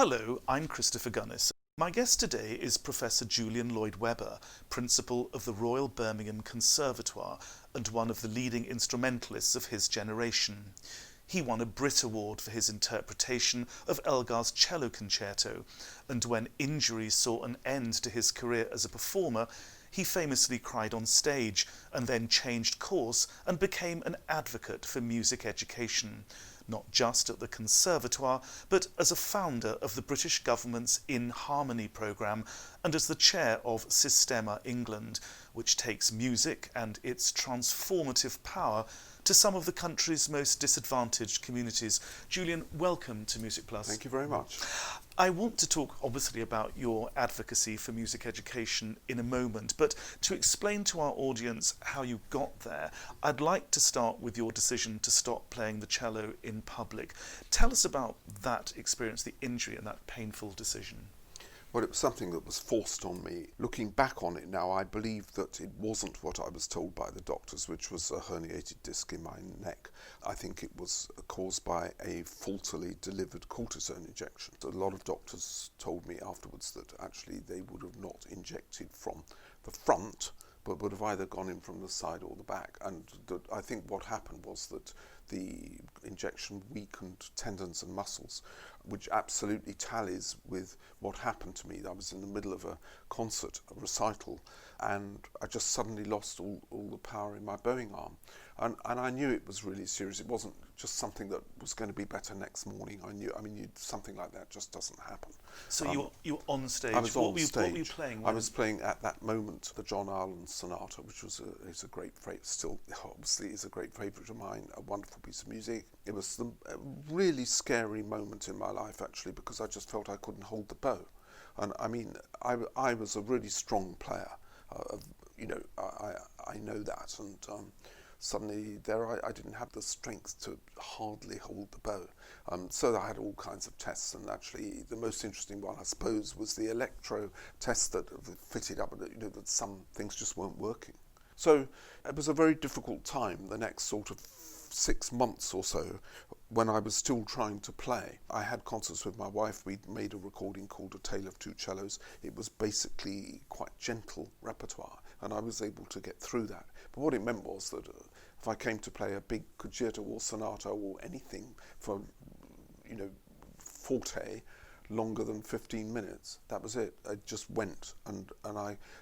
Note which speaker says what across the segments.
Speaker 1: Hello, I'm Christopher Gunness. My guest today is Professor Julian Lloyd Webber, Principal of the Royal Birmingham Conservatoire and one of the leading instrumentalists of his generation. He won a Brit Award for his interpretation of Elgar's cello concerto, and when injuries saw an end to his career as a performer, he famously cried on stage and then changed course and became an advocate for music education, not just at the Conservatoire, but as a founder of the British government's In Harmony programme and as the chair of Systema England, which takes music and its transformative power to some of the country's most disadvantaged communities. Julian, welcome to Music Plus.
Speaker 2: Thank you very much.
Speaker 1: I want to talk obviously about your advocacy for music education in a moment, but to explain to our audience how you got there, I'd like to start with your decision to stop playing the cello in public. Tell us about that experience, the injury and that painful decision.
Speaker 2: Well, it was something that was forced on me. Looking back on it now, I believe that it wasn't what I was told by the doctors, which was a herniated disc in my neck. I think it was caused by a faultily delivered cortisone injection. A lot of doctors told me afterwards that actually they would have not injected from the front, but would have either gone in from the side or the back. And I think what happened was that the injection weakened tendons and muscles, which absolutely tallies with what happened to me. I was in the middle of a concert, a recital, and I just suddenly lost all the power in my bowing arm. And I knew it was really serious. It wasn't just something that was going to be better next morning. Something like that just doesn't happen.
Speaker 1: So you were on stage.
Speaker 2: I was on
Speaker 1: stage.
Speaker 2: stage.
Speaker 1: What were you playing?
Speaker 2: I was playing at that moment the John Ireland Sonata, which is a great favourite, still obviously is a great favourite of mine, a wonderful piece of music. It was a really scary moment in my life, actually, because I just felt I couldn't hold the bow. And I mean, I was a really strong player. I know that, and suddenly there I didn't have the strength to hardly hold the bow. So I had all kinds of tests, and actually the most interesting one, I suppose, was the electro test that fitted up, that some things just weren't working. So it was a very difficult time, the next sort of 6 months or so, when I was still trying to play. I had concerts with my wife. We'd made a recording called A Tale of Two Cellos. It was basically quite gentle repertoire, and I was able to get through that. But what it meant was that if I came to play a big concerto or sonata or anything for, forte, longer than 15 minutes, that was it. I just went,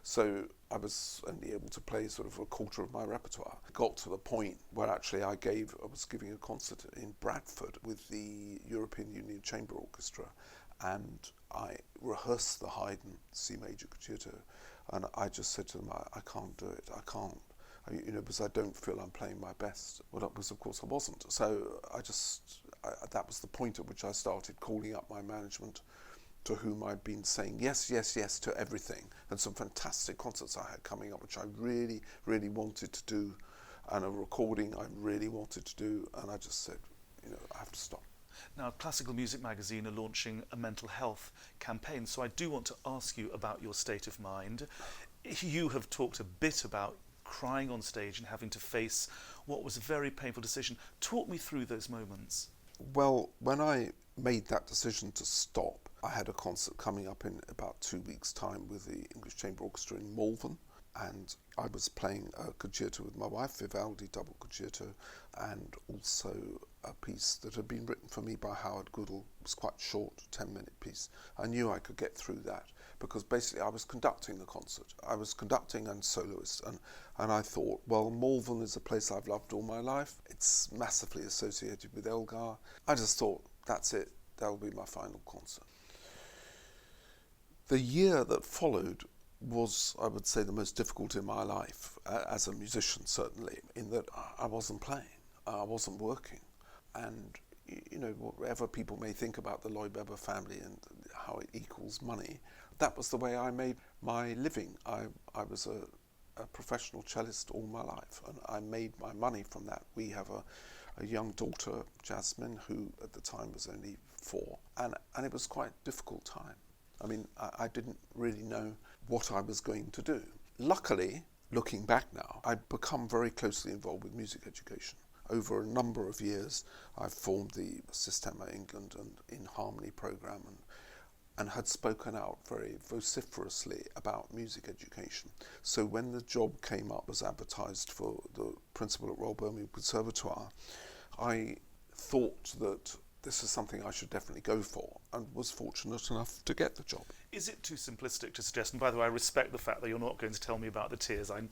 Speaker 2: so I was only able to play sort of a quarter of my repertoire. It got to the point where actually I was giving a concert in Bradford with the European Union Chamber Orchestra, and I rehearsed the Haydn C major concerto, and I just said to them, I can't do it, I can't, because I don't feel I'm playing my best. Well, that was, of course, I wasn't. So that was the point at which I started calling up my management, to whom I'd been saying yes, yes, yes to everything, and some fantastic concerts I had coming up, which I really, really wanted to do, and a recording I really wanted to do, and I just said, I have to stop.
Speaker 1: Now, Classical Music Magazine are launching a mental health campaign, so I do want to ask you about your state of mind. You have talked a bit about crying on stage and having to face what was a very painful decision. Talk me through those moments.
Speaker 2: Well, when I made that decision to stop, I had a concert coming up in about 2 weeks' time with the English Chamber Orchestra in Malvern, and I was playing a concerto with my wife, Vivaldi double concerto, and also a piece that had been written for me by Howard Goodall. It was quite short, 10-minute piece. I knew I could get through that because basically I was conducting the concert. I was conducting and soloist, and I thought, well, Malvern is a place I've loved all my life. It's massively associated with Elgar. I just thought, that's it, that'll be my final concert. The year that followed was, I would say, the most difficult in my life, as a musician certainly, in that I wasn't playing, I wasn't working. And, whatever people may think about the Lloyd Webber family and how it equals money, that was the way I made my living. I was a professional cellist all my life, and I made my money from that. We have a young daughter, Jasmine, who at the time was only 4, and it was quite a difficult time. I mean, I didn't really know what I was going to do. Luckily, looking back now, I'd become very closely involved with music education. Over a number of years, I've formed the Systema England and In Harmony programme, and had spoken out very vociferously about music education. So when the job came up as advertised for the principal at Royal Birmingham Conservatoire, I thought that this is something I should definitely go for, and was fortunate enough to get the job.
Speaker 1: Is it too simplistic to suggest, and by the way, I respect the fact that you're not going to tell me about the tears. I'm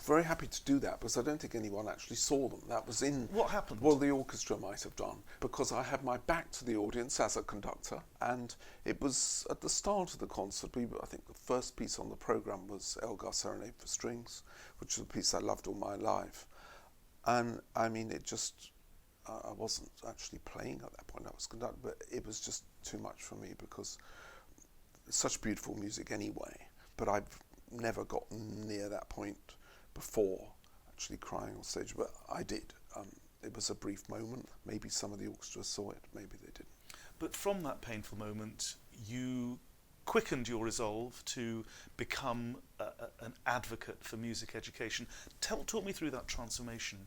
Speaker 2: very happy to do that, because I don't think anyone actually saw them. That was in...
Speaker 1: What happened?
Speaker 2: Well, the orchestra might have done, because I had my back to the audience as a conductor, and it was at the start of the concert. I think the first piece on the programme was Elgar Serenade for Strings, which is a piece I loved all my life. And, I mean, it just... I wasn't actually playing at that point, I was conducting, but it was just too much for me, because it's such beautiful music anyway. But I've never gotten near that point before, actually crying on stage, but I did. It was a brief moment. Maybe some of the orchestra saw it, maybe they didn't.
Speaker 1: But from that painful moment, you quickened your resolve to become an advocate for music education. Talk me through that transformation.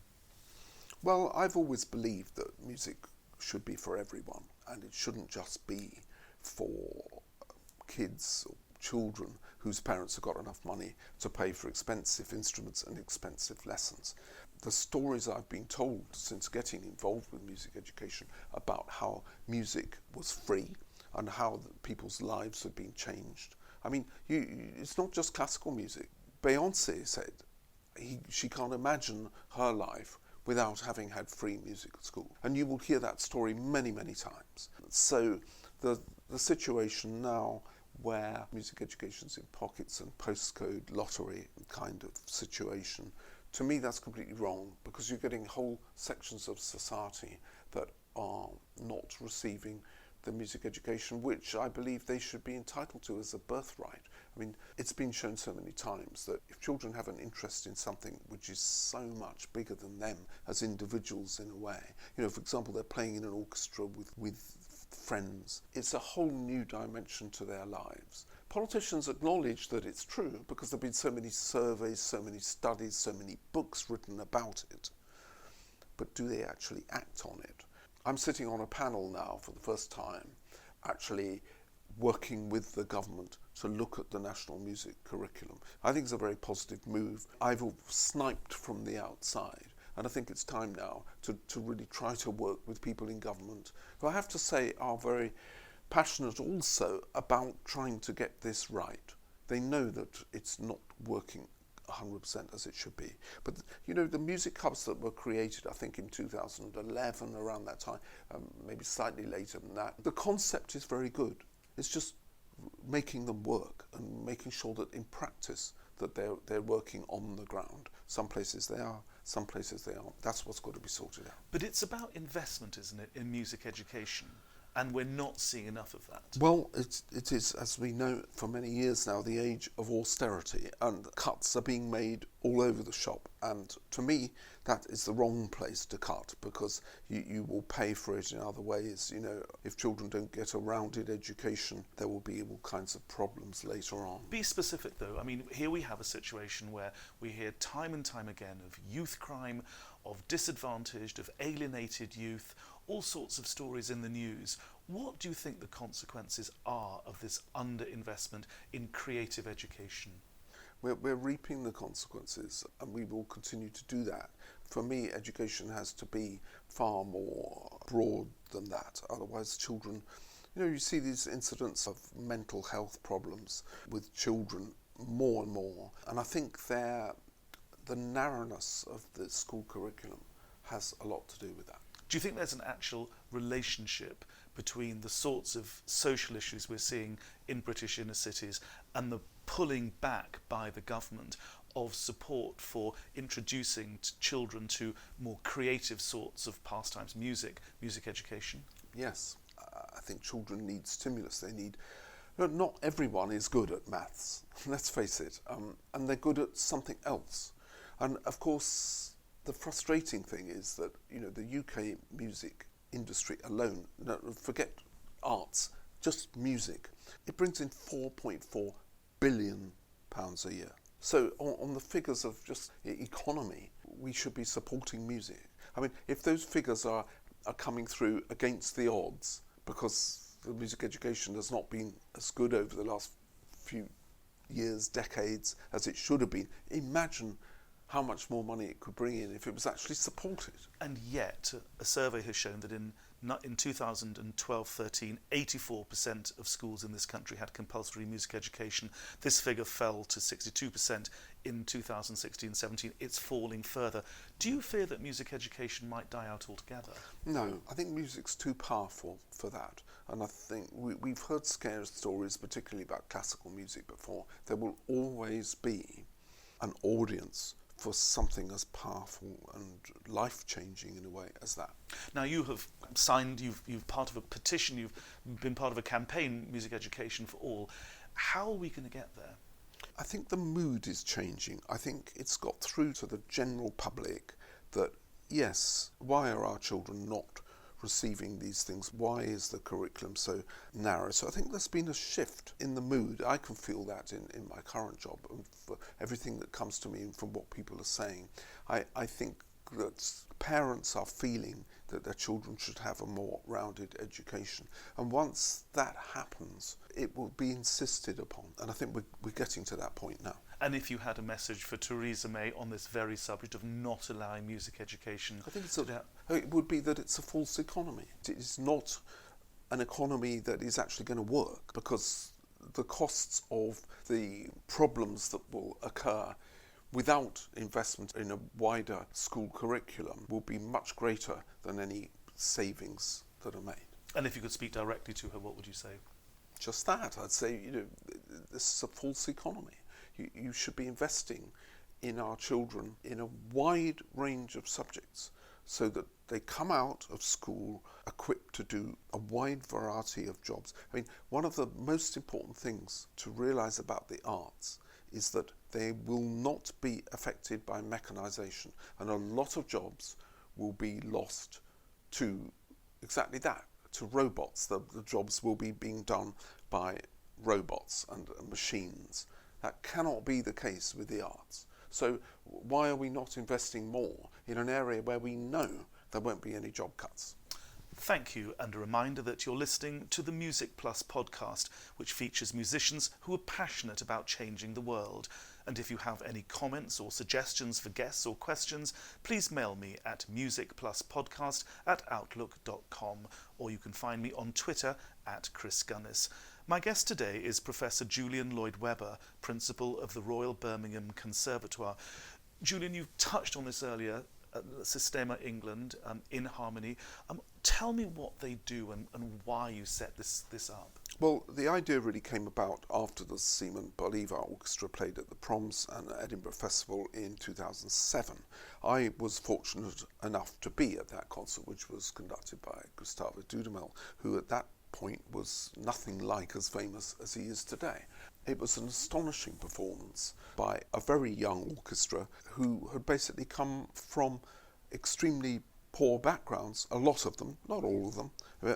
Speaker 2: Well, I've always believed that music should be for everyone, and it shouldn't just be for kids or children whose parents have got enough money to pay for expensive instruments and expensive lessons. The stories I've been told since getting involved with music education about how music was free and how people's lives had been changed. I mean, it's not just classical music. Beyoncé said she can't imagine her life without having had free music at school. And you will hear that story many, many times. So the situation now where music education's in pockets and postcode lottery kind of situation, to me that's completely wrong, because you're getting whole sections of society that are not receiving the music education which I believe they should be entitled to as a birthright. I mean, it's been shown so many times that if children have an interest in something which is so much bigger than them as individuals in a way, you know, for example, they're playing in an orchestra with friends, it's a whole new dimension to their lives. Politicians acknowledge that it's true because there have been so many surveys, so many studies, so many books written about it. But do they actually act on it? I'm sitting on a panel now for the first time, actually working with the government to look at the national music curriculum. I think it's a very positive move. I've sniped from the outside, and I think it's time now to really try to work with people in government who I have to say are very passionate also about trying to get this right. They know that it's not working 100% as it should be. But, you know, the music hubs that were created, I think in 2011, around that time, maybe slightly later than that, the concept is very good. It's just making them work and making sure that in practice that they're working on the ground. Some places they are, some places they aren't. That's what's got to be sorted out.
Speaker 1: But it's about investment, isn't it, in music education? And we're not seeing enough of that.
Speaker 2: Well, it is, as we know for many years now, the age of austerity, and cuts are being made all over the shop. And to me, that is the wrong place to cut, because you will pay for it in other ways. You know, if children don't get a rounded education, there will be all kinds of problems later on.
Speaker 1: Be specific, though. I mean, here we have a situation where we hear time and time again of youth crime, of disadvantaged, of alienated youth, all sorts of stories in the news. What do you think the consequences are of this underinvestment in creative education?
Speaker 2: We're reaping the consequences, and we will continue to do that. For me, education has to be far more broad than that. Otherwise, children, you know, you see these incidents of mental health problems with children more and more. And I think the narrowness of the school curriculum has a lot to do with that.
Speaker 1: Do you think there's an actual relationship between the sorts of social issues we're seeing in British inner cities and the pulling back by the government of support for introducing children to more creative sorts of pastimes, music education?
Speaker 2: Yes, I think children need stimulus. They need... Not everyone is good at maths, let's face it, and they're good at something else. And of course, the frustrating thing is that, you know, the UK music industry alone, forget arts, just music, it brings in £4.4 billion a year. So on the figures of just economy, we should be supporting music. I mean, if those figures are coming through against the odds, because the music education has not been as good over the last few years, decades, as it should have been. Imagine how much more money it could bring in if it was actually supported.
Speaker 1: And yet, a survey has shown that in 2012-13, 84% of schools in this country had compulsory music education. This figure fell to 62% in 2016-17. It's falling further. Do you fear that music education might die out altogether?
Speaker 2: No, I think music's too powerful for that. And I think we've heard scare stories, particularly about classical music before. There will always be an audience for something as powerful and life-changing in a way as that.
Speaker 1: Now you have signed, you've part of a petition, you've been part of a campaign, Music Education for All. How are we going to get there?
Speaker 2: I think the mood is changing. I think it's got through to the general public that, yes, why are our children not receiving these things? Why is the curriculum so narrow? So I think there's been a shift in the mood. I can feel that in my current job, and for everything that comes to me and from what people are saying. I think that parents are feeling that their children should have a more rounded education. And once that happens, it will be insisted upon. And I think we're getting to that point now.
Speaker 1: And if you had a message for Theresa May on this very subject of not allowing music education,
Speaker 2: I think it would be that it's a false economy. It is not an economy that is actually going to work, because the costs of the problems that will occur without investment in a wider school curriculum will be much greater than any savings that are made.
Speaker 1: And if you could speak directly to her, what would you say?
Speaker 2: Just that. I'd say, this is a false economy. You should be investing in our children in a wide range of subjects so that they come out of school equipped to do a wide variety of jobs. I mean, one of the most important things to realise about the arts is that they will not be affected by mechanisation, and a lot of jobs will be lost to exactly that, to robots. The jobs will be being done by robots and machines. That cannot be the case with the arts. So why are we not investing more in an area where we know there won't be any job cuts?
Speaker 1: Thank you, and a reminder that you're listening to the Music Plus podcast, which features musicians who are passionate about changing the world. And if you have any comments or suggestions for guests or questions, please mail me at musicpluspodcast@outlook.com, or you can find me on Twitter at Chris Gunness. My guest today is Professor Julian Lloyd Webber, Principal of the Royal Birmingham Conservatoire. Julian, you touched on this earlier, Systema England, in Harmony. Tell me what they do and why you set this up.
Speaker 2: Well, the idea really came about after the Simon Bolivar Orchestra played at the Proms and Edinburgh Festival in 2007. I was fortunate enough to be at that concert, which was conducted by Gustavo Dudamel, who at that point was nothing like as famous as he is today. It was an astonishing performance by a very young orchestra who had basically come from extremely poor backgrounds, a lot of them, not all of them,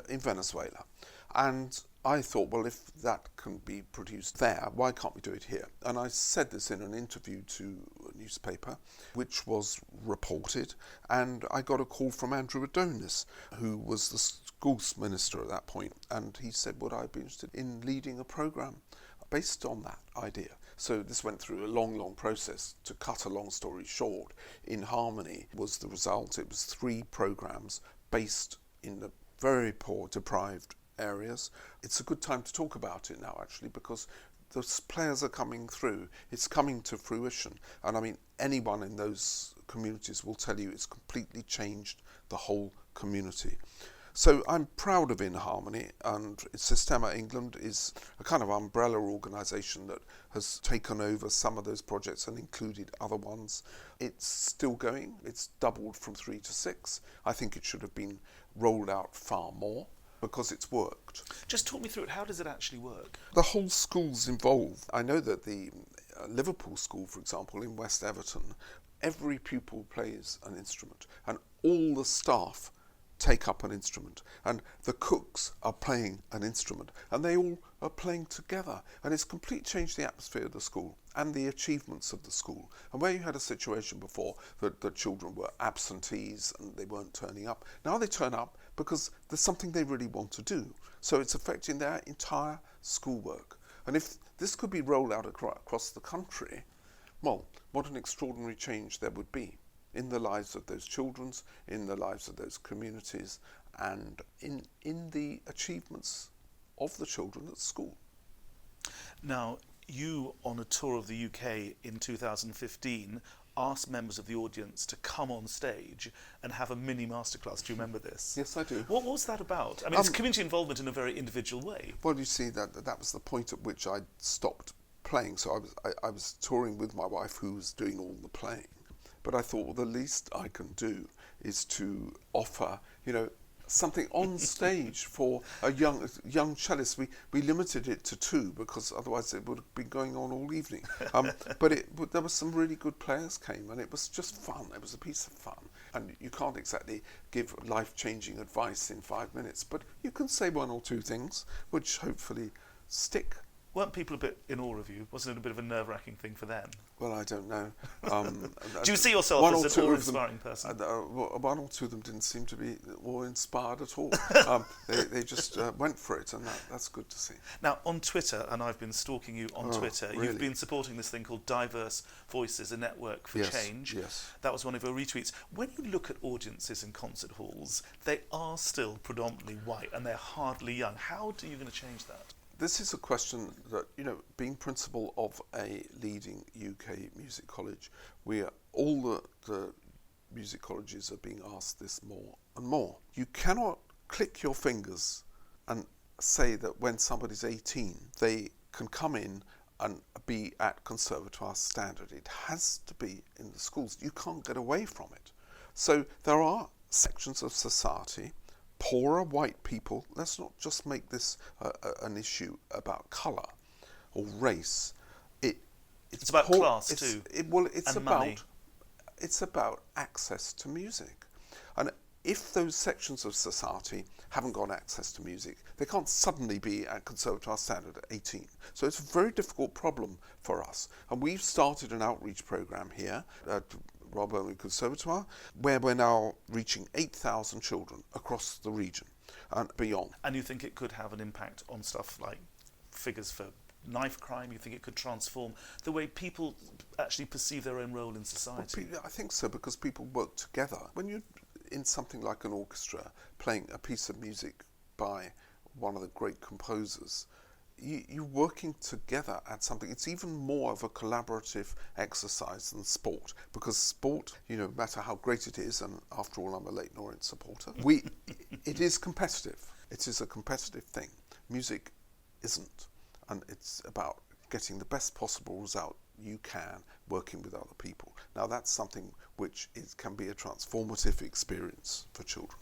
Speaker 2: in Venezuela. And I thought, well, if that can be produced there, why can't we do it here? And I said this in an interview to a newspaper, which was reported, and I got a call from Andrew Adonis, who was the schools minister at that point, and he said, would I be interested in leading a programme based on that idea? So this went through a long process. To cut a long story short, In Harmony was the result. It was 3 programmes based in the very poor, deprived areas. It's a good time to talk about it now, actually, because the players are coming through. It's coming to fruition. And I mean, anyone in those communities will tell you it's completely changed the whole community. So I'm proud of In Harmony, and Systema England is a kind of umbrella organisation that has taken over some of those projects and included other ones. It's still going. It's doubled from 3 to 6. I think it should have been rolled out far more, because it's worked.
Speaker 1: Just talk me through it. How does it actually work?
Speaker 2: The whole school's involved. I know that the Liverpool school, for example, in West Everton, every pupil plays an instrument, and all the staff take up an instrument, and the cooks are playing an instrument, and they all are playing together, and it's completely changed the atmosphere of the school and the achievements of the school. And where you had a situation before that the children were absentees and they weren't turning up, now they turn up because there's something they really want to do. So it's affecting their entire schoolwork. And if this could be rolled out across the country, well, what an extraordinary change there would be in the lives of those children, in the lives of those communities, and in the achievements of the children at school.
Speaker 1: Now, you, on a tour of the UK in 2015, asked members of the audience to come on stage and have a mini masterclass. Do you remember this?
Speaker 2: Yes, I do.
Speaker 1: What was that about? I mean, it's community involvement in a very individual way.
Speaker 2: Well, you see, that was the point at which I stopped playing. So I was touring with my wife, who was doing all the playing. But I thought, well, the least I can do is to offer, something on stage for a young cellist. We limited it to 2 because otherwise it would have been going on all evening. But there were some really good players came, and it was just fun. It was a piece of fun. And you can't exactly give life-changing advice in 5 minutes, but you can say 1 or 2 things which hopefully stick.
Speaker 1: Weren't people a bit in awe of you? Wasn't it a bit of a nerve-wracking thing for them?
Speaker 2: Well, I don't know.
Speaker 1: Do you see yourself as an awe-inspiring person?
Speaker 2: 1 or 2 of them didn't seem to be awe-inspired at all. They just went for it, and that's good to see.
Speaker 1: Now, on Twitter, and I've been stalking you on Twitter,
Speaker 2: really?
Speaker 1: You've been supporting this thing called Diverse Voices, a network for change.
Speaker 2: Yes.
Speaker 1: That was one of your retweets. When you look at audiences in concert halls, they are still predominantly white, and they're hardly young. How are you going to change that?
Speaker 2: This is a question that, being principal of a leading UK music college, all the music colleges are being asked this more and more. You cannot click your fingers and say that when somebody's 18, they can come in and be at conservatoire standard. It has to be in the schools. You can't get away from it. So there are sections of society, poorer white people. Let's not just make this an issue about colour or race. It's
Speaker 1: about class too.
Speaker 2: It's about access to music. And if those sections of society haven't got access to music, they can't suddenly be at conservatoire standard at 18. So it's a very difficult problem for us. And we've started an outreach programme here at Royal Birmingham Conservatoire, where we're now reaching 8,000 children across the region and beyond.
Speaker 1: And you think it could have an impact on stuff like figures for knife crime? You think it could transform the way people actually perceive their own role in society?
Speaker 2: Well, I think so, because people work together. When you're in something like an orchestra playing a piece of music by one of the great composers, you're working together at something. It's even more of a collaborative exercise than sport, because sport, no matter how great it is, and after all, I'm a Leyton Orient supporter, it is competitive. It is a competitive thing. Music isn't, and it's about getting the best possible result you can working with other people. Now, that's something which can be a transformative experience for children.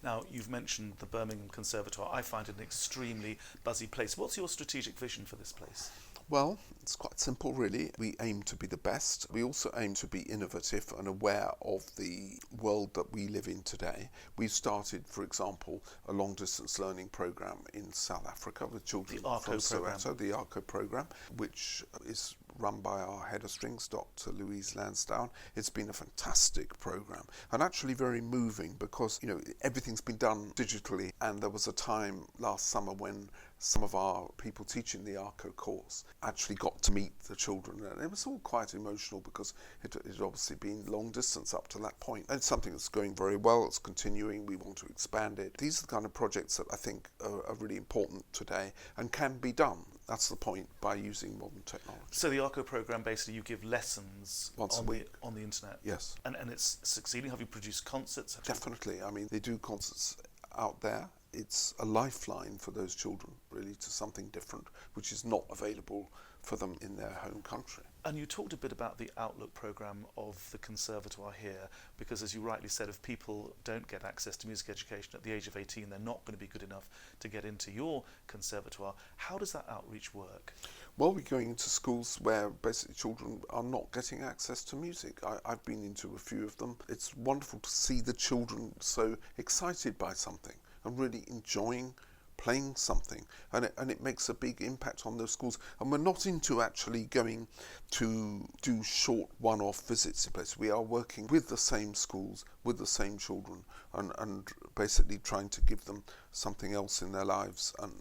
Speaker 1: Now, you've mentioned the Birmingham Conservatoire. I find it an extremely buzzy place. What's your strategic vision for this place?
Speaker 2: Well, it's quite simple, really. We aim to be the best. We also aim to be innovative and aware of the world that we live in today. We've started, for example, a long-distance learning programme in South Africa with children from Soweto, the ARCO programme, which is run by our head of strings, Dr. Louise Lansdowne. It's been a fantastic programme and actually very moving, because everything's been done digitally, and there was a time last summer when some of our people teaching the ARCO course actually got to meet the children, and it was all quite emotional because it had obviously been long distance up to that point. And it's something that's going very well. It's continuing. We want to expand it. These are the kind of projects that I think are really important today and can be done. That's the point, by using modern technology.
Speaker 1: So the ARCO programme, basically you give lessons
Speaker 2: once a week
Speaker 1: on the internet?
Speaker 2: Yes.
Speaker 1: And it's succeeding? Have you produced concerts?
Speaker 2: Definitely. I mean, they do concerts out there. It's a lifeline for those children, really, to something different, which is not available for them in their home country.
Speaker 1: And you talked a bit about the Outlook programme of the Conservatoire here, because as you rightly said, if people don't get access to music education at the age of 18, they're not going to be good enough to get into your Conservatoire. How does that outreach work?
Speaker 2: Well, we're going into schools where basically children are not getting access to music. I've been into a few of them. It's wonderful to see the children so excited by something and really enjoying playing something, and it makes a big impact on those schools. And we're not into actually going to do short one-off visits to places. We are working with the same schools, with the same children, and basically trying to give them something else in their lives, and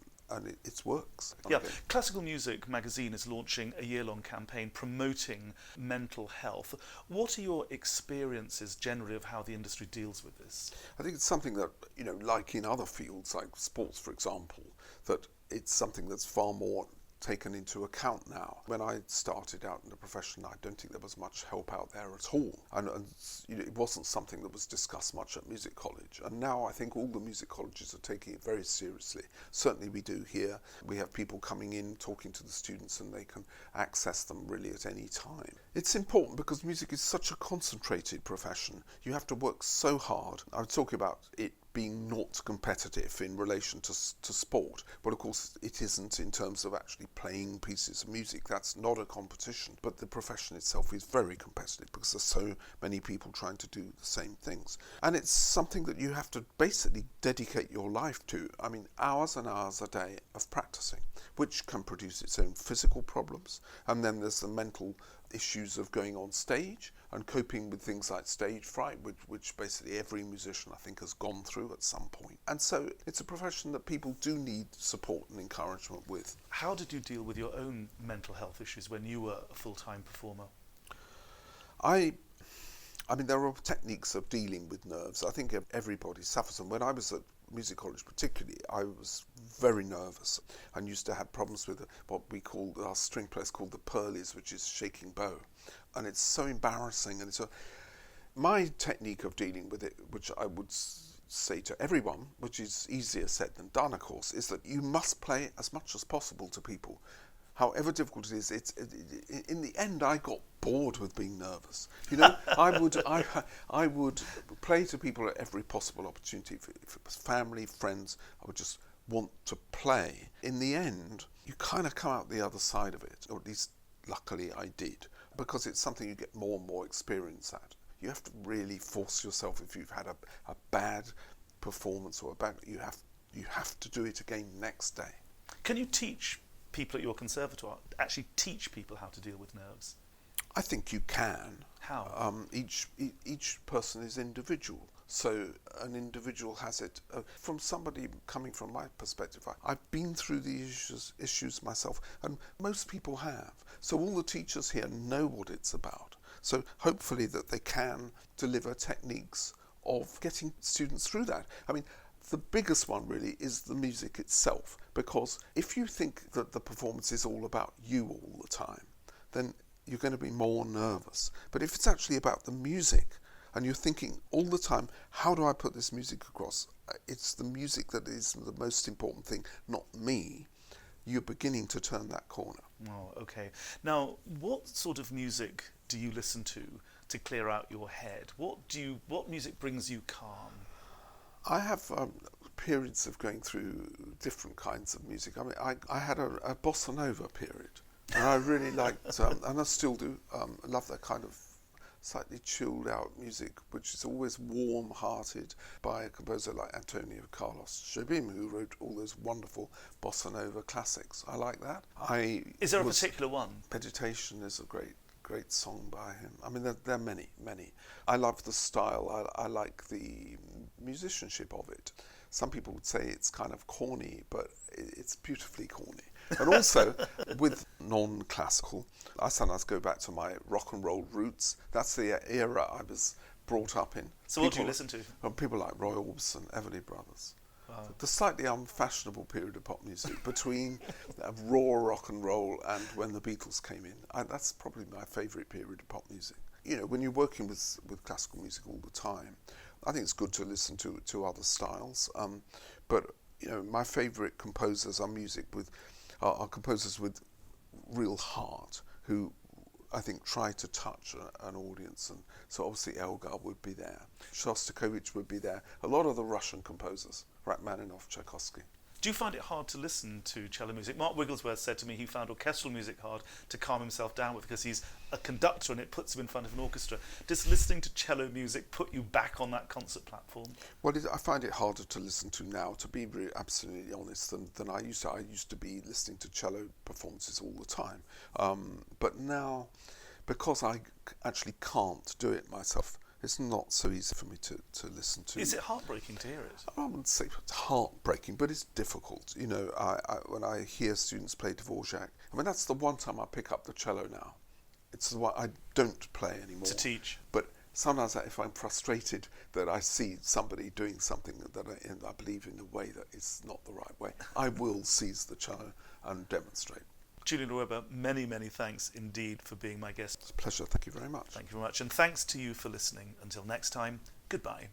Speaker 2: it works.
Speaker 1: Yeah, Classical Music magazine is launching a year-long campaign promoting mental health. What are your experiences generally of how the industry deals with this?
Speaker 2: I think it's something that, like in other fields, like sports, for example, that it's something that's far more taken into account now. When I started out in the profession, I don't think there was much help out there at all, and it wasn't something that was discussed much at music college. And now I think all the music colleges are taking it very seriously. Certainly we do here. We have people coming in talking to the students, and they can access them really at any time. It's important because music is such a concentrated profession. You have to work so hard. I was talking about it being not competitive in relation to sport, but of course it isn't in terms of actually playing pieces of music. That's not a competition, but the profession itself is very competitive because there's so many people trying to do the same things, and it's something that you have to basically dedicate your life to. I mean, hours and hours a day of practicing, which can produce its own physical problems, and then there's the mental issues of going on stage and coping with things like stage fright, which basically every musician, I think, has gone through at some point. And so it's a profession that people do need support and encouragement with.
Speaker 1: How did you deal with your own mental health issues when you were a full-time performer?
Speaker 2: I mean, there are techniques of dealing with nerves. I think everybody suffers them. When I was at music college particularly, I was very nervous and used to have problems with what we call, our string players called the pearlies, which is shaking bow. And it's so embarrassing. And my technique of dealing with it, which I would say to everyone, which is easier said than done, of course, is that you must play as much as possible to people. However difficult it is, in the end, I got bored with being nervous. I would play to people at every possible opportunity. If it was family, friends, I would just want to play. In the end, you kind of come out the other side of it, or at least luckily I did, because it's something you get more and more experience at. You have to really force yourself. If you've had a bad performance or you have to do it again next day.
Speaker 1: Can you teach people at your conservatoire, actually teach people how to deal with nerves?
Speaker 2: I think you can.
Speaker 1: How?
Speaker 2: Each person is individual, so an individual has it. From somebody coming from my perspective, I've been through these issues myself, and most people have. So all the teachers here know what it's about. So hopefully that they can deliver techniques of getting students through that. I mean, the biggest one really is the music itself, because if you think that the performance is all about you all the time, then you're going to be more nervous. But if it's actually about the music, and you're thinking all the time, how do I put this music across? It's the music that is the most important thing, not me. You're beginning to turn that corner.
Speaker 1: Oh, okay. Now, what sort of music do you listen to clear out your head? What music brings you calm?
Speaker 2: I have periods of going through different kinds of music. I mean, I had a bossa nova period, and I really liked, and I still do, I love that kind of slightly chilled out music, which is always warm-hearted, by a composer like Antonio Carlos Jobim, who wrote all those wonderful bossa nova classics. I like that.
Speaker 1: Is there a particular one?
Speaker 2: Meditation is a great song by him. I mean, there are many. I love the style. I like the musicianship of it. Some people would say it's kind of corny, but it's beautifully corny. And also, with non-classical, I sometimes go back to my rock and roll roots. That's the era I was brought up in.
Speaker 1: So what do you listen to?
Speaker 2: People like Roy Orbison, Everly Brothers.
Speaker 1: Wow.
Speaker 2: The slightly unfashionable period of pop music between raw rock and roll and when the Beatles came in. That's probably my favourite period of pop music. You know, when you're working with classical music all the time, I think it's good to listen to other styles. But you know, my favourite composers are composers with real heart, who I think try to touch an audience. And so obviously Elgar would be there, Shostakovich would be there, a lot of the Russian composers, Rachmaninoff, Tchaikovsky.
Speaker 1: Do you find it hard to listen to cello music? Mark Wigglesworth said to me he found orchestral music hard to calm himself down with because he's a conductor and it puts him in front of an orchestra. Does listening to cello music put you back on that concert platform?
Speaker 2: Well, I find it harder to listen to now, to be absolutely honest, than I used to. I used to be listening to cello performances all the time. But now, because I actually can't do it myself, it's not so easy for me to listen to.
Speaker 1: Is it heartbreaking to hear it?
Speaker 2: I wouldn't say it's heartbreaking, but it's difficult. You know, when I hear students play Dvorak, I mean, that's the one time I pick up the cello now. It's the one I don't play anymore.
Speaker 1: To teach.
Speaker 2: But sometimes if I'm frustrated that I see somebody doing something that I believe in a way that is not the right way, I will seize the cello and demonstrate.
Speaker 1: Julian Webber, many, many thanks indeed for being my guest.
Speaker 2: It's a pleasure. Thank you very much.
Speaker 1: Thank you very much. And thanks to you for listening. Until next time, goodbye.